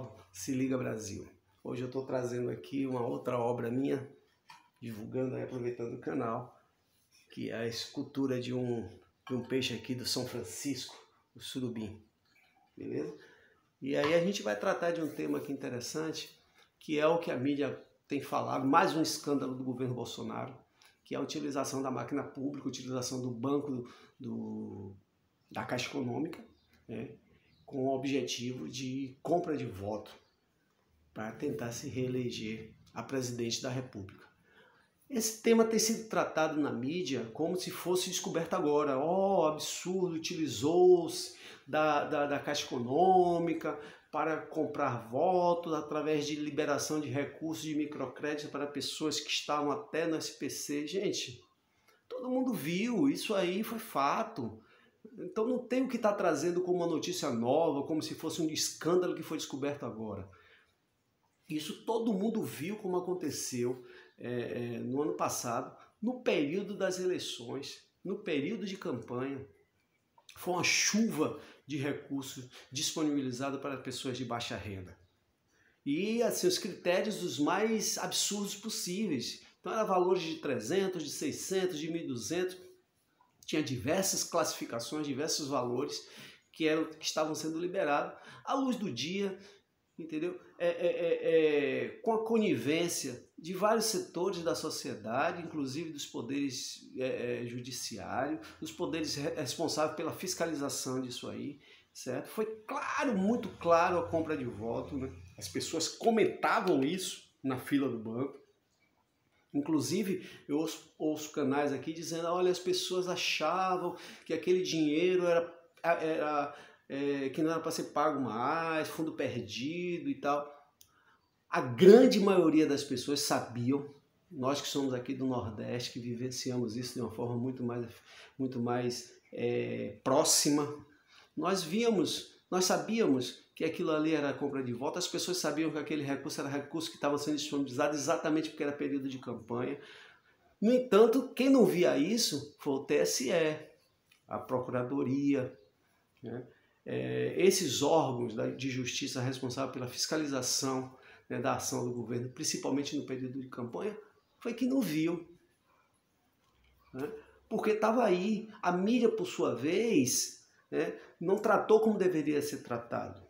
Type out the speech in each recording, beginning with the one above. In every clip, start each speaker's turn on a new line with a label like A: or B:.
A: canal Se Liga Brasil. Hoje eu estou trazendo aqui uma outra obra minha, divulgando e aproveitando o canal, que é a escultura de um peixe aqui do São Francisco, o surubim, beleza? E aí a gente vai tratar de um tema aqui interessante, que é o que a mídia tem falado, mais um escândalo do governo Bolsonaro, que é a utilização da máquina pública, a utilização do banco da Caixa Econômica, né, com o objetivo de compra de voto para tentar se reeleger a presidente da República. Esse tema tem sido tratado na mídia como se fosse descoberto agora. Oh, absurdo, utilizou-se da Caixa Econômica para comprar votos através de liberação de recursos de microcrédito para pessoas que estavam até no SPC. Gente, todo mundo viu, isso aí foi fato. Então não tem o que estar trazendo como uma notícia nova, como se fosse um escândalo que foi descoberto agora. Isso todo mundo viu como aconteceu no ano passado, no período das eleições, no período de campanha. Foi uma chuva de recursos disponibilizados para pessoas de baixa renda. E assim, os critérios dos mais absurdos possíveis. Então era valores de 300, de 600, de 1.200. Tinha diversas classificações, diversos valores que estavam sendo liberados à luz do dia, entendeu? Com a conivência de vários setores da sociedade, inclusive dos poderes judiciários, dos poderes responsáveis pela fiscalização disso aí, certo? Foi claro, muito claro a compra de voto, né? As pessoas comentavam isso na fila do banco. Inclusive, eu ouço canais aqui dizendo, olha, as pessoas achavam que aquele dinheiro que não era para ser pago mais, fundo perdido e tal. A grande maioria das pessoas sabiam, nós que somos aqui do Nordeste, que vivenciamos isso de uma forma muito mais próxima, nós sabíamos que aquilo ali era compra de voto, as pessoas sabiam que aquele recurso era recurso que estava sendo disponibilizado exatamente porque era período de campanha. No entanto, quem não via isso foi o TSE, a Procuradoria, né? Esses órgãos de justiça responsáveis pela fiscalização, né, da ação do governo, principalmente no período de campanha, foi que não viu, né? Porque estava aí. A mídia, por sua vez, né, não tratou como deveria ser tratado.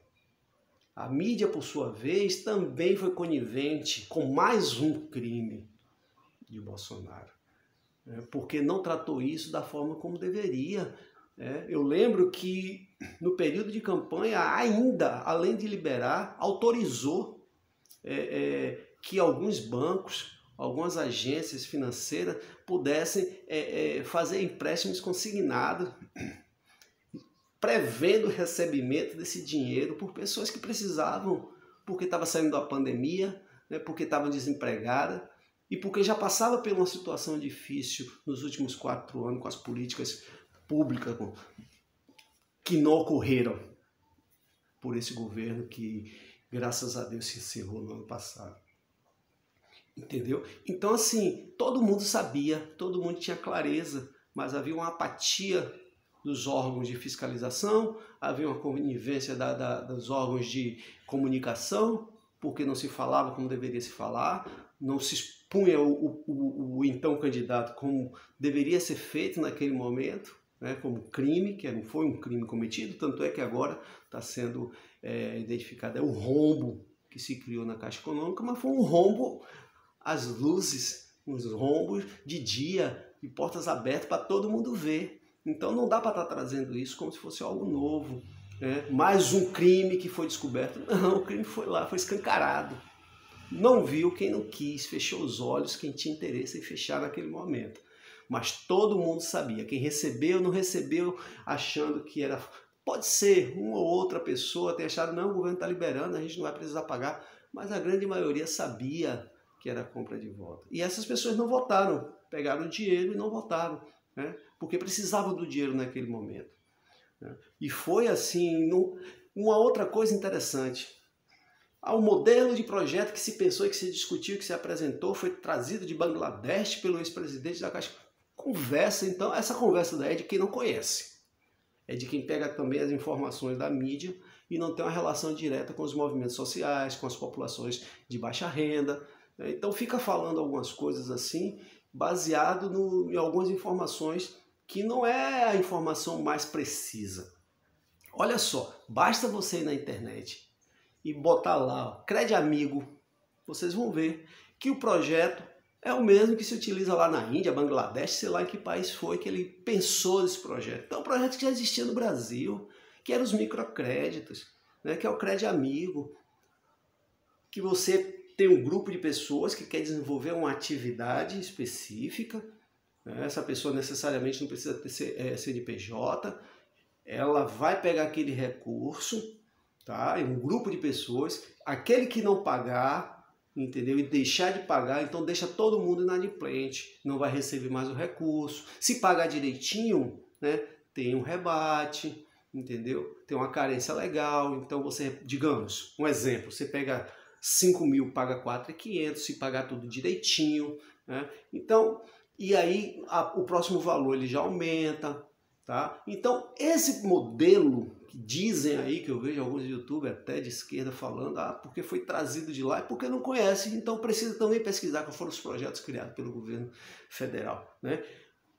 A: A mídia, por sua vez, também foi conivente com mais um crime de Bolsonaro, né, porque não tratou isso da forma como deveria. Eu lembro que no período de campanha, ainda, além de liberar, autorizou que alguns bancos, algumas agências financeiras pudessem fazer empréstimos consignados, prevendo o recebimento desse dinheiro por pessoas que precisavam, porque estava saindo da pandemia, né, porque estavam desempregadas e porque já passava por uma situação difícil nos últimos 4 anos com as políticas públicas que não ocorreram por esse governo que, graças a Deus, se encerrou no ano passado. Entendeu? Então, assim, todo mundo sabia, todo mundo tinha clareza, mas havia uma apatia dos órgãos de fiscalização, havia uma conivência dos órgãos de comunicação, porque não se falava como deveria se falar, não se expunha o então candidato como deveria ser feito naquele momento, né, como crime, que não foi um crime cometido, tanto é que agora está sendo identificado o rombo que se criou na Caixa Econômica, mas foi um rombo às luzes, uns rombos de dia, de portas abertas para todo mundo ver. Então não dá para estar trazendo isso como se fosse algo novo, né? Mais um crime que foi descoberto. Não, o crime foi lá, foi escancarado. Não viu quem não quis, fechou os olhos quem tinha interesse em fechar naquele momento. Mas todo mundo sabia, quem recebeu, não recebeu, achando que era... Pode ser, uma ou outra pessoa ter achado, não, o governo está liberando, a gente não vai precisar pagar, mas a grande maioria sabia que era compra de voto. E essas pessoas não votaram, pegaram o dinheiro e não votaram, né? Porque precisavam do dinheiro naquele momento, né? E foi assim, uma outra coisa interessante. O modelo de projeto que se pensou, que se discutiu, que se apresentou, foi trazido de Bangladesh pelo ex-presidente da Caixa. Conversa, então, essa conversa daí é de quem não conhece. É de quem pega também as informações da mídia e não tem uma relação direta com os movimentos sociais, com as populações de baixa renda. Então fica falando algumas coisas assim, baseado em algumas informações que não é a informação mais precisa. Olha só, basta você ir na internet e botar lá, ó, CredAmigo, vocês vão ver que o projeto é o mesmo que se utiliza lá na Índia, Bangladesh, sei lá em que país foi que ele pensou esse projeto. Então é um projeto que já existia no Brasil, que eram os microcréditos, né, que é o CredAmigo, que você tem um grupo de pessoas que quer desenvolver uma atividade específica, né, essa pessoa necessariamente não precisa ter CNPJ, ela vai pegar aquele recurso, tá, um grupo de pessoas, aquele que não pagar, entendeu? E deixar de pagar, então deixa todo mundo inadimplente, não vai receber mais o recurso. Se pagar direitinho, né, tem um rebate, entendeu? Tem uma carência legal, então você, digamos, um exemplo, você pega 5 mil, paga 4.500, se pagar tudo direitinho, né? Então, e aí o próximo valor ele já aumenta, tá? Então, esse modelo que dizem aí, que eu vejo alguns youtubers até de esquerda falando, porque foi trazido de lá, e porque não conhece, então precisa também pesquisar quais foram os projetos criados pelo governo federal, né?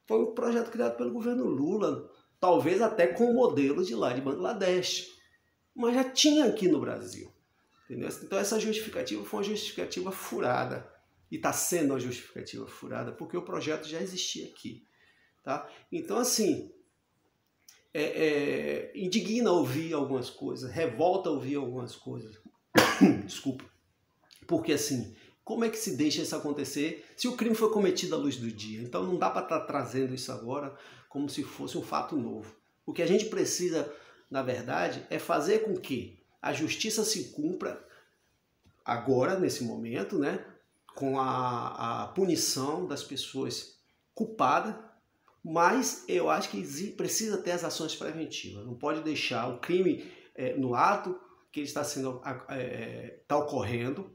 A: Foi um projeto criado pelo governo Lula, talvez até com o modelo de lá de Bangladesh, mas já tinha aqui no Brasil, entendeu? Então essa justificativa foi uma justificativa furada, e está sendo uma justificativa furada, porque o projeto já existia aqui, tá? Então assim, indigna ouvir algumas coisas, revolta ouvir algumas coisas, desculpa, porque assim, como é que se deixa isso acontecer se o crime foi cometido à luz do dia? Então não dá para estar trazendo isso agora como se fosse um fato novo. O que a gente precisa, na verdade, é fazer com que a justiça se cumpra agora, nesse momento, né, com a punição das pessoas culpadas, mas eu acho que precisa ter as ações preventivas. Não pode deixar o crime no ato que ele está ocorrendo,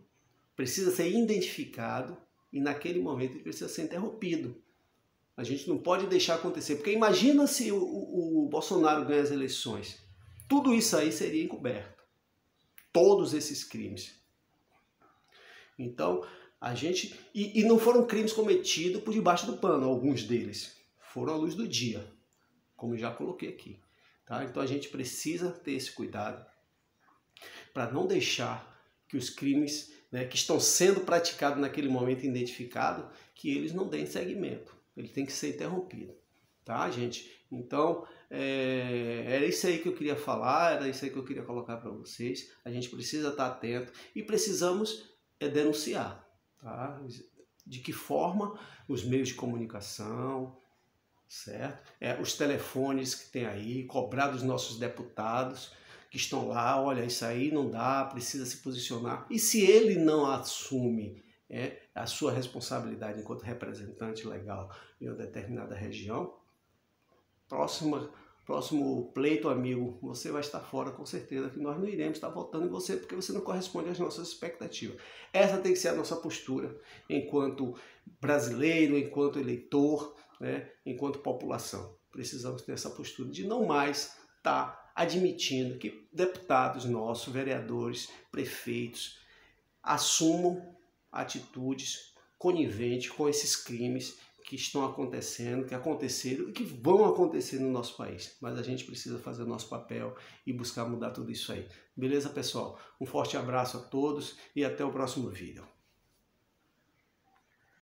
A: precisa ser identificado e naquele momento ele precisa ser interrompido. A gente não pode deixar acontecer, porque imagina se o Bolsonaro ganha as eleições. Tudo isso aí seria encoberto. Todos esses crimes. Então, a gente... E não foram crimes cometidos por debaixo do pano, alguns deles. Foram à luz do dia, como já coloquei aqui. Tá? Então a gente precisa ter esse cuidado para não deixar que os crimes, né, que estão sendo praticados naquele momento identificado, que eles não deem seguimento. Ele tem que ser interrompido. Tá, gente? Então, era isso aí que eu queria falar, era isso aí que eu queria colocar para vocês. A gente precisa estar atento e precisamos denunciar. Tá? De que forma os meios de comunicação, certo? Os telefones que tem aí, cobrar dos nossos deputados que estão lá, olha, isso aí não dá, precisa se posicionar. E se ele não assume a sua responsabilidade enquanto representante legal em uma determinada região, próximo pleito, amigo, você vai estar fora com certeza, que nós não iremos estar votando em você porque você não corresponde às nossas expectativas. Essa tem que ser a nossa postura enquanto brasileiro, enquanto eleitor, né, enquanto população. Precisamos ter essa postura de não mais estar admitindo que deputados nossos, vereadores, prefeitos, assumam atitudes coniventes com esses crimes que estão acontecendo, que aconteceram e que vão acontecer no nosso país. Mas a gente precisa fazer o nosso papel e buscar mudar tudo isso aí. Beleza, pessoal? Um forte abraço a todos e até o próximo vídeo.